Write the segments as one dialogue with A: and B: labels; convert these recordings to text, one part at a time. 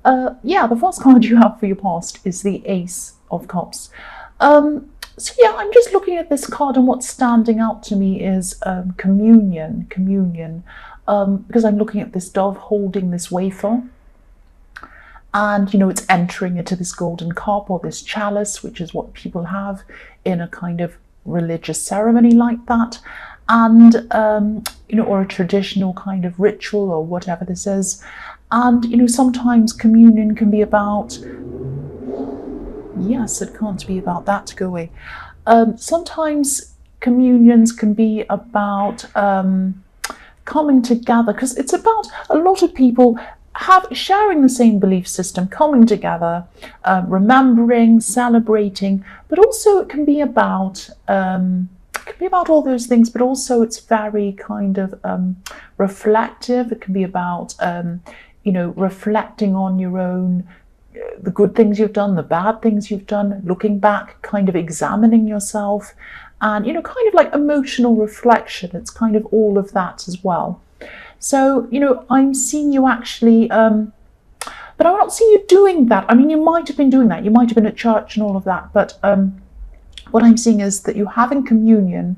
A: Yeah, the first card you have for your past is the Ace of Cups. So yeah, I'm just looking at this card, and what's standing out to me is communion, because I'm looking at this dove holding this wafer, and it's entering into this golden cup or this chalice, which is what people have in a kind of religious ceremony like that, and or a traditional kind of ritual or whatever this is. And sometimes communion can be about, yes, it can't be about that, go away. Sometimes communions can be about coming together, because it's about a lot of people sharing the same belief system, coming together, remembering, celebrating, but also it can be about all those things, but also it's very kind of reflective. It can be about reflecting on your own, the good things you've done, the bad things you've done, looking back, kind of examining yourself, and kind of like emotional reflection. It's kind of all of that as well. So I'm seeing you actually, but I'm not seeing you doing that. I mean, you might have been doing that, you might have been at church and all of that, but what I'm seeing is that you're having communion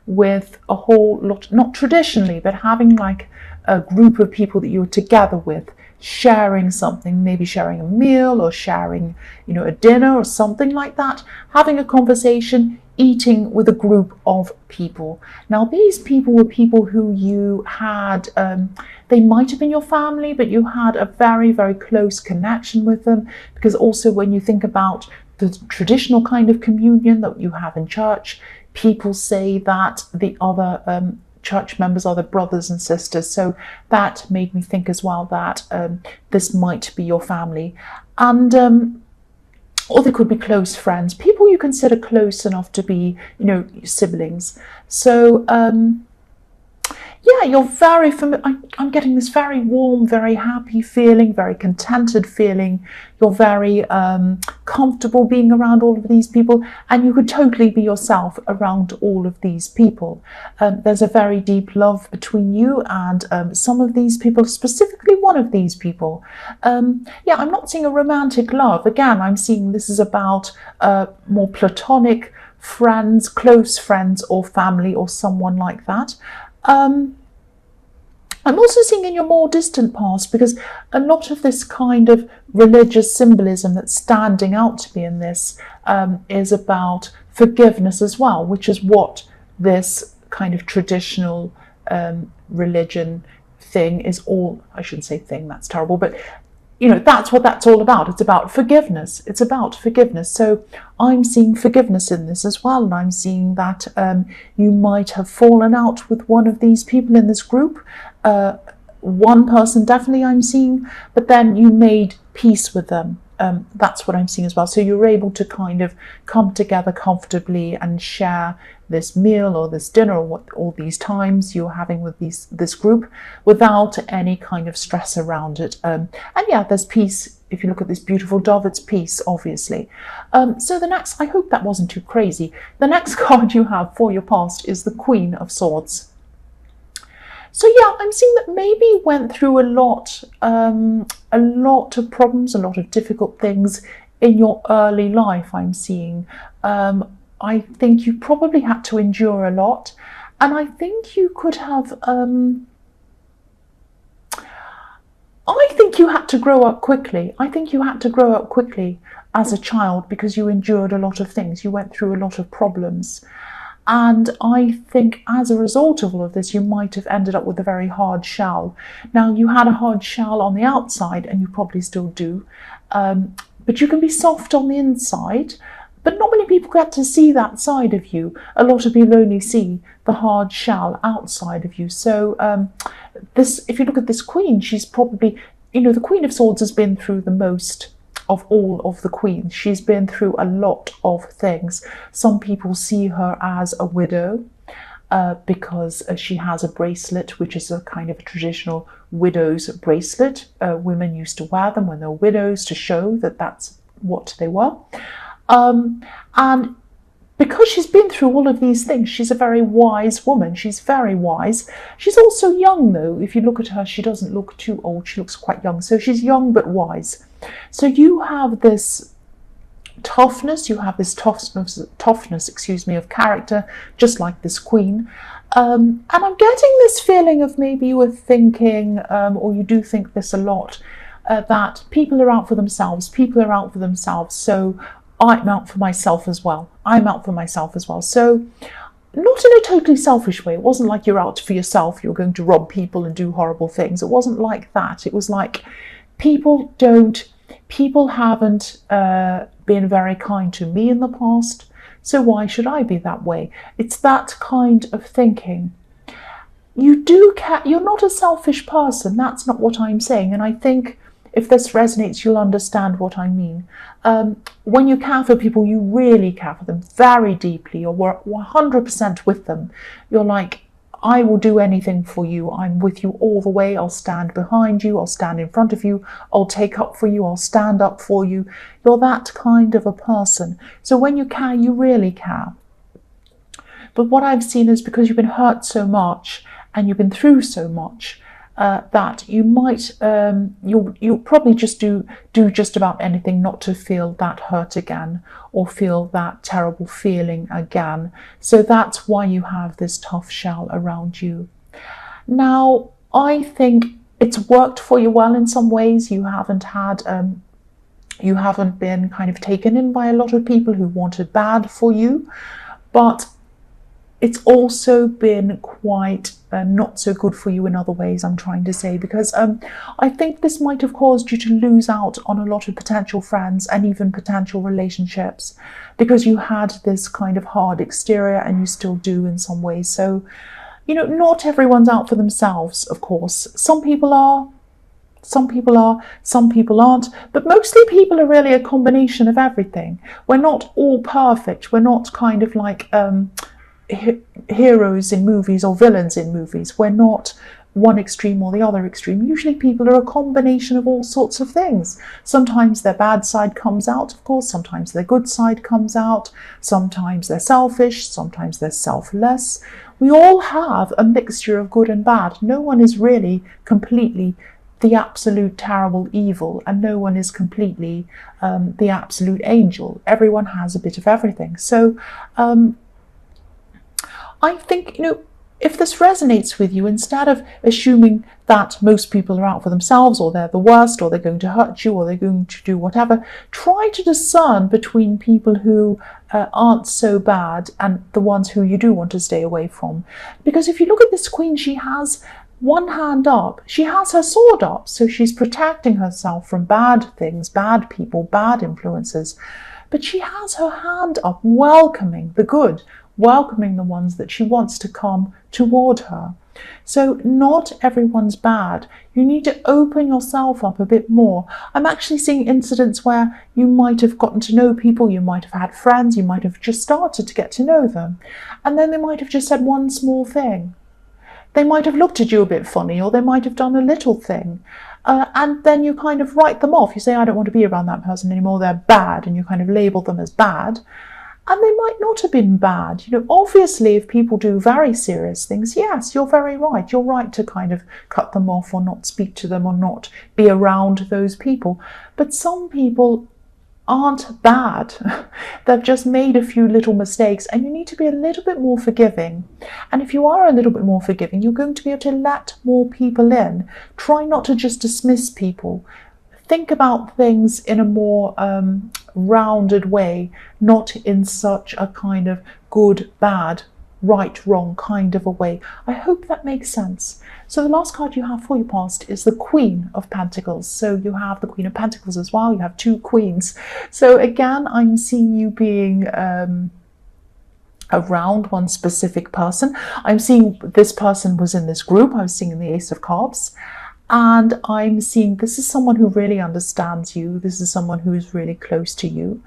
A: with a whole lot, not traditionally, but having like a group of people that you're together with, sharing something, maybe sharing a meal or sharing, a dinner or something like that, having a conversation, eating with a group of people. Now, these people were people who you had, they might have been your family, but you had a very, very close connection with them, because also when you think about the traditional kind of communion that you have in church, people say that the other church members are the brothers and sisters. So that made me think as well that this might be your family. And or they could be close friends, people you consider close enough to be, siblings. So yeah, you're very familiar. I'm getting this very warm, very happy feeling, very contented feeling. You're very comfortable being around all of these people, and you could totally be yourself around all of these people. There's a very deep love between you and some of these people, specifically one of these people. Yeah, I'm not seeing a romantic love. Again, I'm seeing this is about more platonic friends, close friends or family or someone like that. I'm also seeing in your more distant past, because a lot of this kind of religious symbolism that's standing out to me in this is about forgiveness as well, which is what this kind of traditional religion thing is all. I shouldn't say thing, that's terrible, but that's what that's all about. It's about forgiveness. It's about forgiveness. So I'm seeing forgiveness in this as well. And I'm seeing that you might have fallen out with one of these people in this group. One person definitely I'm seeing, but then you made peace with them. That's what I'm seeing as well. So you're able to kind of come together comfortably and share this meal or this dinner or what all these times you're having with this group without any kind of stress around it. And yeah, there's peace. If you look at this beautiful dove, it's peace, obviously. So the next, I hope that wasn't too crazy. The next card you have for your past is the Queen of Swords. So yeah, I'm seeing that maybe you went through a lot of problems, a lot of difficult things in your early life. I'm seeing. I think you probably had to endure a lot, and I think you could have. I think you had to grow up quickly. I think you had to grow up quickly as a child because you endured a lot of things. You went through a lot of problems. And I think as a result of all of this, you might have ended up with a very hard shell. Now, you had a hard shell on the outside, and you probably still do, but you can be soft on the inside. But not many people get to see that side of you. A lot of people only see the hard shell outside of you. So if you look at this queen, she's probably, the Queen of Swords has been through the most of all of the queens. She's been through a lot of things. Some people see her as a widow because she has a bracelet, which is a kind of a traditional widow's bracelet. Women used to wear them when they were widows to show that that's what they were. because she's been through all of these things, she's a very wise woman. She's very wise. She's also young, though. If you look at her, she doesn't look too old. She looks quite young. So she's young but wise. So you have this toughness. You have this toughness, of character, just like this queen. And I'm getting this feeling of maybe you were thinking, or you do think this a lot, that people are out for themselves. People are out for themselves. So I'm out for myself as well. I'm out for myself as well. So not in a totally selfish way. It wasn't like you're out for yourself. You're going to rob people and do horrible things. It wasn't like that. It was like people haven't been very kind to me in the past. So why should I be that way? It's that kind of thinking. You do care. You're not a selfish person. That's not what I'm saying. And I think if this resonates, you'll understand what I mean. When you care for people, you really care for them very deeply. You're 100% with them. You're like, I will do anything for you. I'm with you all the way. I'll stand behind you. I'll stand in front of you. I'll take up for you. I'll stand up for you. You're that kind of a person. So when you care, you really care. But what I've seen is because you've been hurt so much and you've been through so much, that you might, you'll probably just do just about anything not to feel that hurt again or feel that terrible feeling again. So that's why you have this tough shell around you. Now, I think it's worked for you well in some ways. You haven't been kind of taken in by a lot of people who wanted bad for you, but it's also been quite not so good for you in other ways, I'm trying to say, because I think this might have caused you to lose out on a lot of potential friends and even potential relationships, because you had this kind of hard exterior, and you still do in some ways. So, you know, not everyone's out for themselves, of course. Some people are, some people aren't, but mostly people are really a combination of everything. We're not all perfect. We're not kind of like heroes in movies or villains in movies. We're not one extreme or the other extreme. Usually people are a combination of all sorts of things. Sometimes their bad side comes out, of course. Sometimes their good side comes out. Sometimes they're selfish. Sometimes they're selfless. We all have a mixture of good and bad. No one is really completely the absolute terrible evil, and no one is completely the absolute angel. Everyone has a bit of everything. So I think, you know, if this resonates with you, instead of assuming that most people are out for themselves, or they're the worst, or they're going to hurt you, or they're going to do whatever, try to discern between people who aren't so bad and the ones who you do want to stay away from. Because if you look at this queen, she has one hand up. She has her sword up, so she's protecting herself from bad things, bad people, bad influences. But she has her hand up, welcoming the good, welcoming the ones that she wants to come toward her. So not everyone's bad. You need to open yourself up a bit more. I'm actually seeing incidents where you might have gotten to know people, you might have had friends, you might have just started to get to know them, and then they might have just said one small thing. They might have looked at you a bit funny, or they might have done a little thing. And then you kind of write them off. You say, I don't want to be around that person anymore, they're bad, and you kind of label them as bad. And they might not have been bad. You know, obviously, if people do very serious things, yes, you're very right. You're right to kind of cut them off, or not speak to them, or not be around those people. But some people aren't bad. They've just made a few little mistakes, and you need to be a little bit more forgiving. And if you are a little bit more forgiving, you're going to be able to let more people in. Try not to just dismiss people. Think about things in a more rounded way, not in such a kind of good, bad, right, wrong kind of a way. I hope that makes sense. So the last card you have for your past is the Queen of Pentacles. So you have the Queen of Pentacles as well. You have two queens. So again, I'm seeing you being around one specific person. I'm seeing this person was in this group. I was seeing the Ace of Cups. And I'm seeing this is someone who really understands you. This is someone who is really close to you.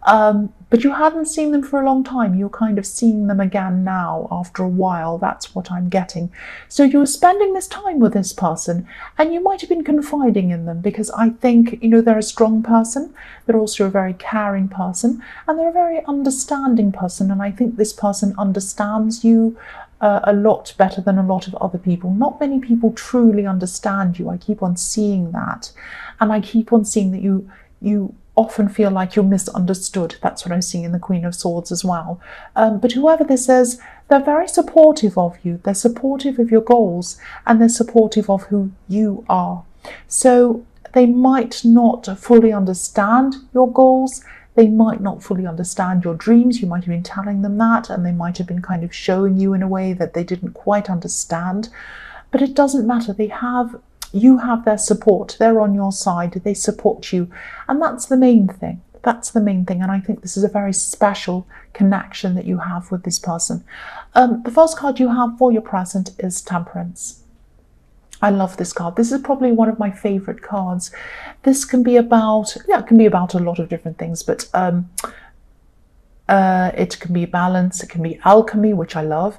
A: but you hadn't seen them for a long time. You're kind of seeing them again now after a while. That's what I'm getting. So you were spending this time with this person, and you might have been confiding in them, because I think, they're a strong person. They're also a very caring person, and they're a very understanding person. And I think this person understands you a lot better than a lot of other people. Not many people truly understand you. I keep on seeing that. And I keep on seeing that you often feel like you're misunderstood. That's what I'm seeing in the Queen of Swords as well. But whoever this is, they're very supportive of you. They're supportive of your goals, and they're supportive of who you are. So they might not fully understand your goals. They might not fully understand your dreams. You might have been telling them that, and they might have been kind of showing you in a way that they didn't quite understand. But it doesn't matter. You have their support. They're on your side. They support you. And that's the main thing. That's the main thing. And I think this is a very special connection that you have with this person. The first card you have for your present is Temperance. I love this card. This is probably one of my favorite cards. This can be about, it can be about a lot of different things, but it can be balance, it can be alchemy, which I love.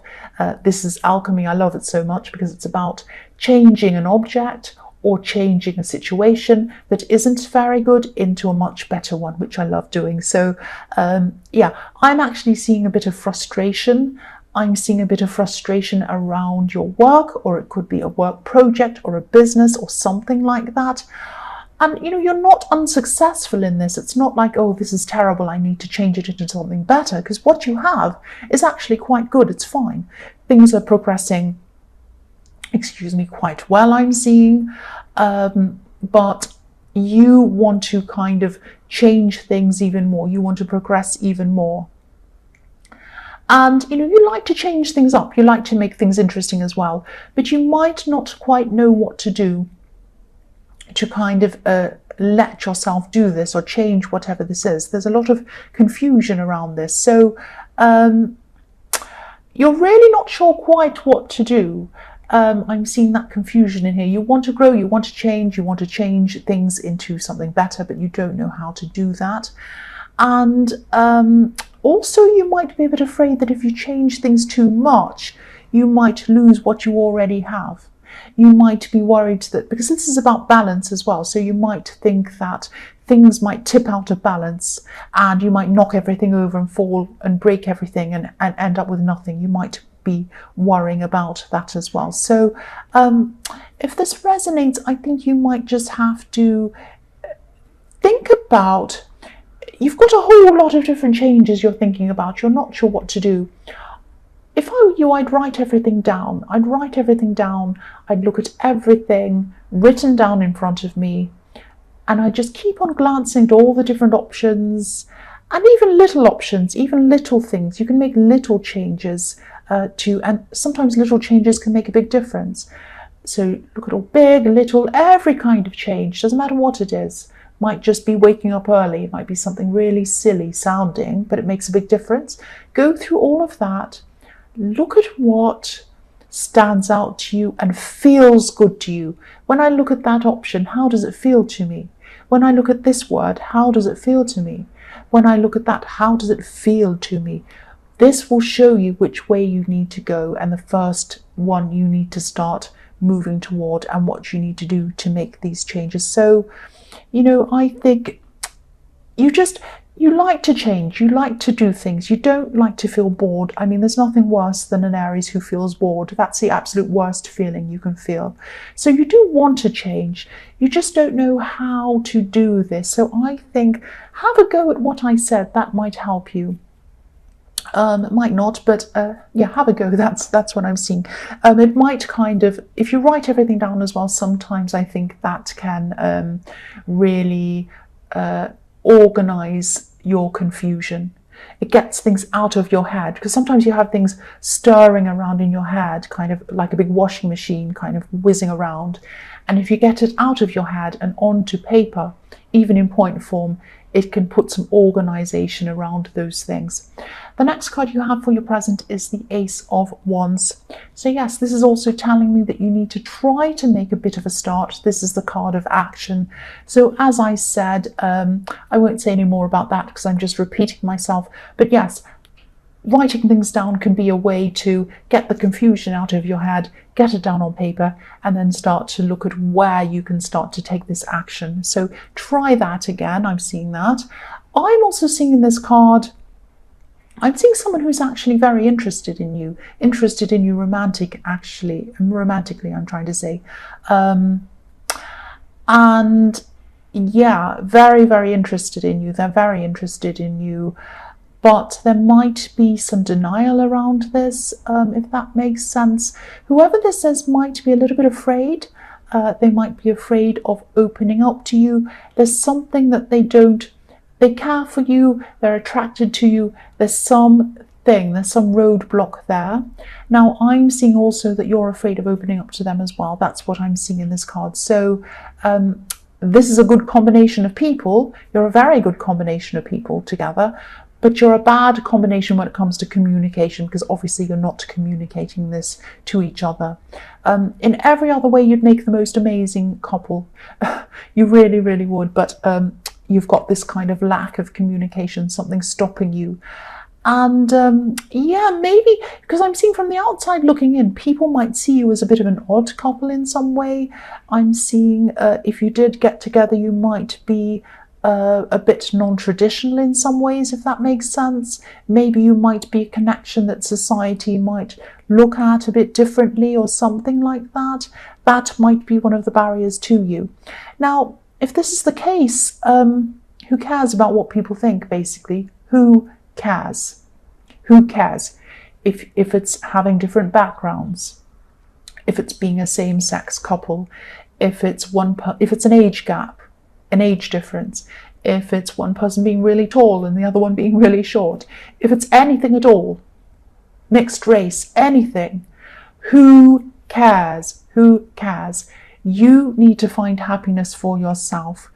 A: This is alchemy. I love it so much because it's about changing an object or changing a situation that isn't very good into a much better one, which I love doing. So I'm actually seeing a bit of frustration. I'm seeing a bit of frustration around your work, or it could be a work project or a business or something like that. And, you're not unsuccessful in this. It's not like, oh, this is terrible, I need to change it into something better, because what you have is actually quite good. It's fine. Things are progressing, quite well, I'm seeing. But you want to kind of change things even more. You want to progress even more. And, you like to change things up. You like to make things interesting as well. But you might not quite know what to do to kind of let yourself do this or change whatever this is. There's a lot of confusion around this. So you're really not sure quite what to do. I'm seeing that confusion in here. You want to grow, you want to change things into something better, but you don't know how to do that. And also you might be a bit afraid that if you change things too much, you might lose what you already have. You might be worried that, because this is about balance as well, so you might think that things might tip out of balance and you might knock everything over and fall and break everything and end up with nothing. You might be worrying about that as well. So if this resonates, I think you might just have to think about, you've got a whole lot of different changes you're thinking about. You're not sure what to do. If I were you, I'd write everything down. I'd look at everything written down in front of me, and I'd just keep on glancing at all the different options, and even little options, even little things. You can make little changes and sometimes little changes can make a big difference. So look at all big, little, every kind of change. Doesn't matter what it is. Might just be waking up early. It might be something really silly sounding, but it makes a big difference. Go through all of that. Look at what stands out to you and feels good to you. When I look at that option, how does it feel to me? When I look at this word, how does it feel to me? When I look at that, how does it feel to me? This will show you which way you need to go and the first one you need to start moving toward and what you need to do to make these changes. So, I think you like to change, you like to do things, you don't like to feel bored. I mean, there's nothing worse than an Aries who feels bored. That's the absolute worst feeling you can feel. So you do want to change, you just don't know how to do this. So I think have a go at what I said. That might help you. It might not, but have a go. That's what I'm seeing. It might kind of, if you write everything down as well, sometimes I think that can really organize your confusion. It gets things out of your head, because sometimes you have things stirring around in your head, kind of like a big washing machine kind of whizzing around. And if you get it out of your head and onto paper, even in point form, it can put some organization around those things. The next card you have for your present is the Ace of Wands. So yes, this is also telling me that you need to try to make a bit of a start. This is the card of action. So as I said, I won't say any more about that because I'm just repeating myself. But yes, writing things down can be a way to get the confusion out of your head, get it down on paper, and then start to look at where you can start to take this action. So try that again. I'm seeing that. I'm also seeing in this card, I'm seeing someone who's actually very interested in you romantically, I'm trying to say. And yeah, very, very interested in you. They're very interested in you. But there might be some denial around this, if that makes sense. Whoever this is might be a little bit afraid. They might be afraid of opening up to you. There's something that they care for you, they're attracted to you. There's some roadblock there. Now, I'm seeing also that you're afraid of opening up to them as well. That's what I'm seeing in this card. So this is a good combination of people. You're a very good combination of people together. But you're a bad combination when it comes to communication, because obviously you're not communicating this to each other. In every other way, you'd make the most amazing couple. You really, really would. But you've got this kind of lack of communication, something stopping you. And yeah, maybe because I'm seeing from the outside looking in, people might see you as a bit of an odd couple in some way. I'm seeing if you did get together, you might be a bit non-traditional in some ways, if that makes sense. Maybe you might be a connection that society might look at a bit differently or something like that. That might be one of the barriers to you. Now, if this is the case, who cares about what people think, basically? Who cares? Who cares? If it's having different backgrounds, if it's being a same-sex couple, if it's an age gap, an age difference, if it's one person being really tall and the other one being really short, if it's anything at all, mixed race, anything, who cares? Who cares? You need to find happiness for yourself.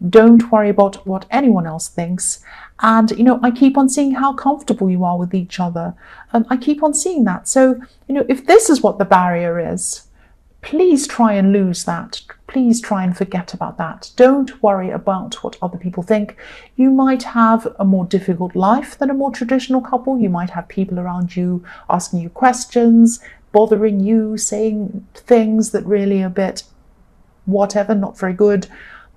A: Don't worry about what anyone else thinks. And, I keep on seeing how comfortable you are with each other. I keep on seeing that. So, if this is what the barrier is, please try and lose that. Please try and forget about that. Don't worry about what other people think. You might have a more difficult life than a more traditional couple. You might have people around you asking you questions, bothering you, saying things that really are a bit whatever, not very good.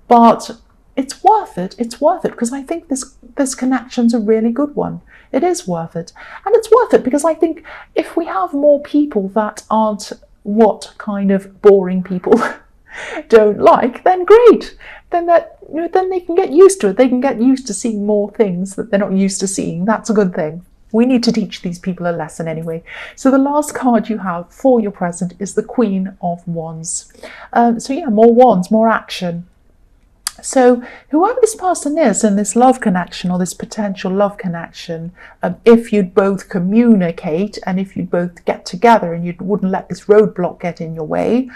A: But it's worth it. It's worth it because I think this connection's a really good one. It is worth it. And it's worth it because I think if we have more people that aren't what kind of boring people don't like, then great. Then they can get used to it. They can get used to seeing more things that they're not used to seeing. That's a good thing. We need to teach these people a lesson anyway. So the last card you have for your present is the Queen of Wands. So yeah, more wands, more action. So whoever this person is in this love connection or this potential love connection, if you'd both communicate and if you'd both get together and you wouldn't let this roadblock get in your way,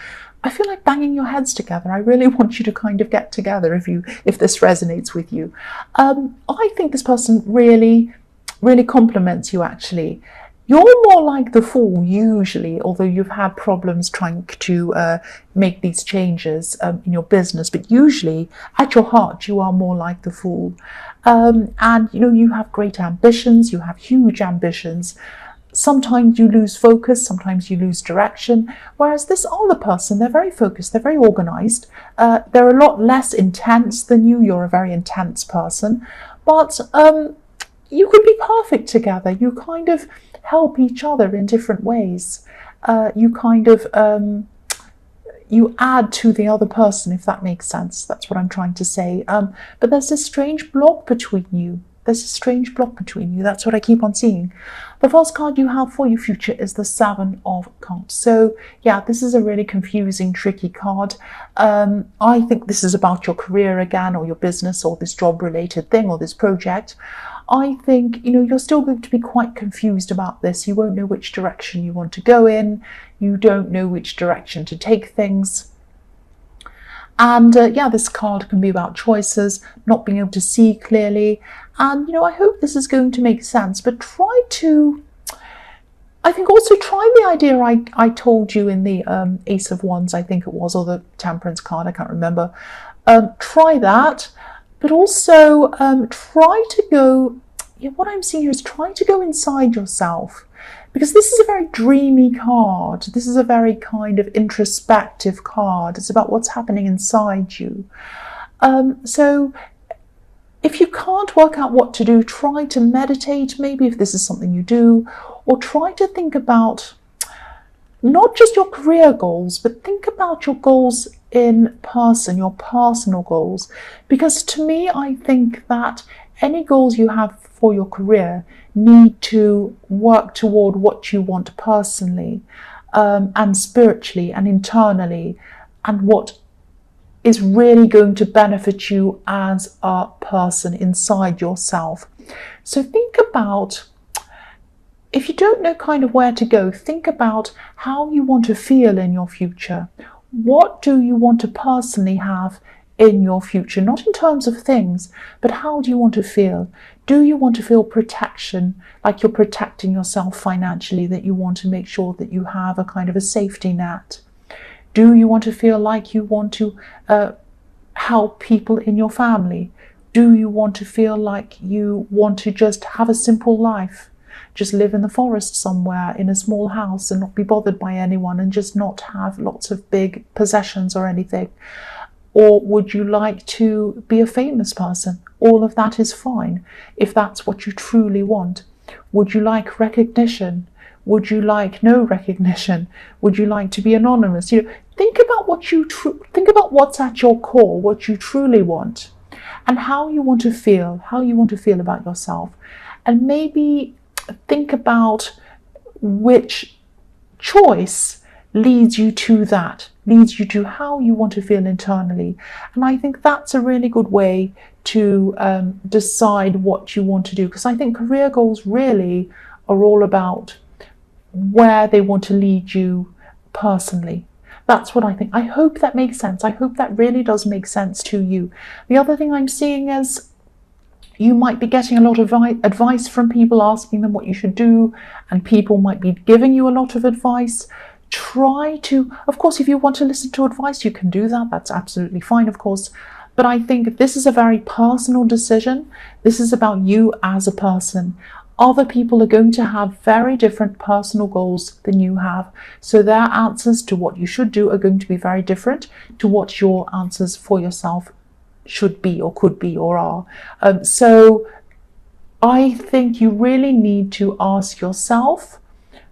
A: I feel like banging your heads together. I really want you to kind of get together if this resonates with you. I think this person really, really compliments you actually. You're more like the Fool usually, although you've had problems trying to make these changes in your business. But usually, at your heart, you are more like the Fool. And, you have great ambitions. You have huge ambitions. Sometimes you lose focus. Sometimes you lose direction. Whereas this other person, they're very focused. They're very organized. They're a lot less intense than you. You're a very intense person. But you could be perfect together. You kind of help each other in different ways. You kind of you add to the other person, if that makes sense. That's what I'm trying to say. But there's this strange block between you. There's a strange block between you. That's what I keep on seeing. The first card you have for your future is the Seven of Cups. So yeah, this is a really confusing, tricky card. I think this is about your career again, or your business, or this job-related thing, or this project. I think, you're still going to be quite confused about this. You won't know which direction you want to go in. You don't know which direction to take things. And yeah, this card can be about choices, not being able to see clearly. And, you know, I hope this is going to make sense, but I think also try the idea I told you in the Ace of Wands, I think it was, or the Temperance card, I can't remember. Try that, but also try to go, yeah, what I'm seeing here is try to go inside yourself, because this is a very dreamy card. This is a very kind of introspective card. It's about what's happening inside you. So if you can't work out what to do, try to meditate, maybe if this is something you do, or try to think about not just your career goals, but think about your goals in person, your personal goals. Because to me, I think that any goals you have for your career need to work toward what you want personally, and spiritually and internally, and what is really going to benefit you as a person inside yourself. So think about, if you don't know kind of where to go, think about how you want to feel in your future. What do you want to personally have in your future? Not in terms of things, but how do you want to feel? Do you want to feel protection, like you're protecting yourself financially, that you want to make sure that you have a kind of a safety net? Do you want to feel like you want to help people in your family? Do you want to feel like you want to just have a simple life? Just live in the forest somewhere in a small house and not be bothered by anyone, and just not have lots of big possessions or anything? Or would you like to be a famous person? All of that is fine if that's what you truly want. Would you like recognition? Would you like no recognition? Would you like to be anonymous? You know, think about what's at your core, what you truly want, and how you want to feel about yourself. And maybe think about which choice leads you to that, leads you to how you want to feel internally. And I think that's a really good way to decide what you want to do, because I think career goals really are all about where they want to lead you personally. That's what I think. I hope that makes sense. I hope that really does make sense to you. The other thing I'm seeing is you might be getting a lot of advice from people, asking them what you should do, and people might be giving you a lot of advice. Try to, of course, if you want to listen to advice, you can do that. That's absolutely fine, of course. But I think this is a very personal decision. This is about you as a person. Other people are going to have very different personal goals than you have. So their answers to what you should do are going to be very different to what your answers for yourself should be or could be or are. So I think you really need to ask yourself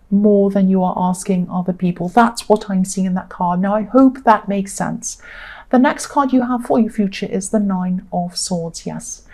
A: more than you are asking other people. That's what I'm seeing in that card. Now, I hope that makes sense. The next card you have for your future is the Nine of Swords. Yes.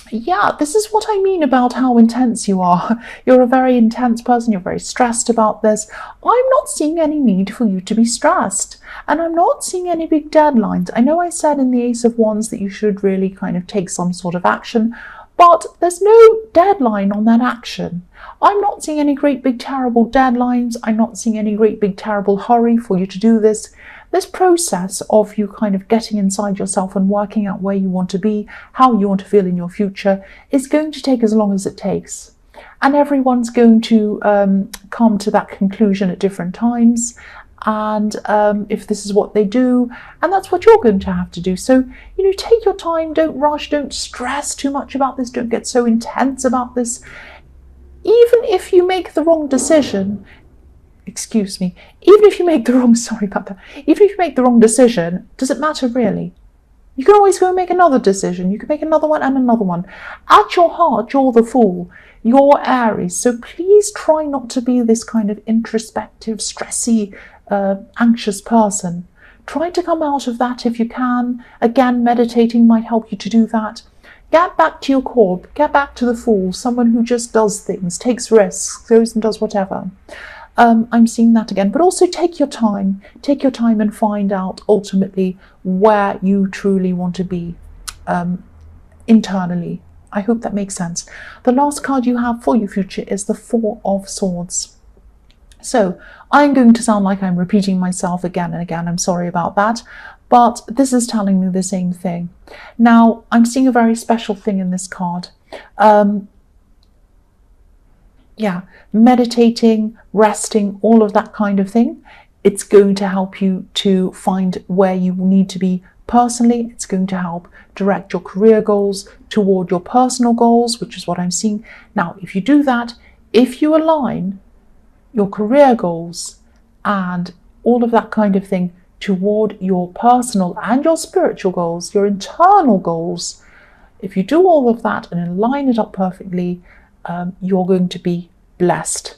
A: Yeah, this is what I mean about how intense you are. You're a very intense person. You're very stressed about this. I'm not seeing any need for you to be stressed. And I'm not seeing any big deadlines. I know I said in the Ace of Wands that you should really kind of take some sort of action, but there's no deadline on that action. I'm not seeing any great big terrible deadlines. I'm not seeing any great big terrible hurry for you to do this. This process of you kind of getting inside yourself and working out where you want to be, how you want to feel in your future, is going to take as long as it takes. And everyone's going to come to that conclusion at different times. And if this is what they do, and that's what you're going to have to do. So, you know, take your time, don't rush, don't stress too much about this, don't get so intense about this. Even if you make the wrong decision, even if you make the wrong, even if you make the wrong decision, does it matter really? You can always go and make another decision. You can make another one and another one. At your heart, you're the Fool. You're Aries. So please try not to be this kind of introspective, stressy, anxious person. Try to come out of that if you can. Again, meditating might help you to do that. Get back to your core. Get back to the Fool, someone who just does things, takes risks, goes and does whatever. I'm seeing that again, but also take your time and find out ultimately where you truly want to be internally. I hope that makes sense. The last card you have for your future is the Four of Swords. So I'm going to sound like I'm repeating myself again and again. I'm sorry about that. But this is telling me the same thing. Now, I'm seeing a very special thing in this card. Meditating, resting, all of that kind of thing. It's going to help you to find where you need to be personally. It's going to help direct your career goals toward your personal goals, which is what I'm seeing. Now, if you do that, if you align your career goals and all of that kind of thing toward your personal and your spiritual goals, your internal goals, if you do all of that and line it up perfectly, you're going to be blessed.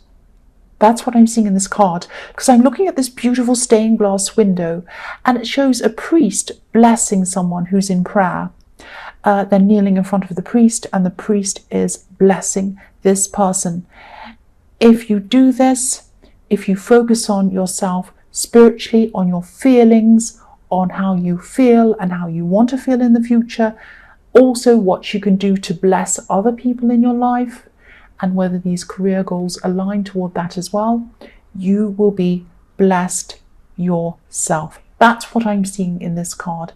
A: That's what I'm seeing in this card, because I'm looking at this beautiful stained glass window and it shows a priest blessing someone who's in prayer. They're kneeling in front of the priest and the priest is blessing this person. If you do this, if you focus on yourself spiritually, on your feelings, on how you feel and how you want to feel in the future, also what you can do to bless other people in your life, and whether these career goals align toward that as well, you will be blessed yourself. That's what I'm seeing in this card.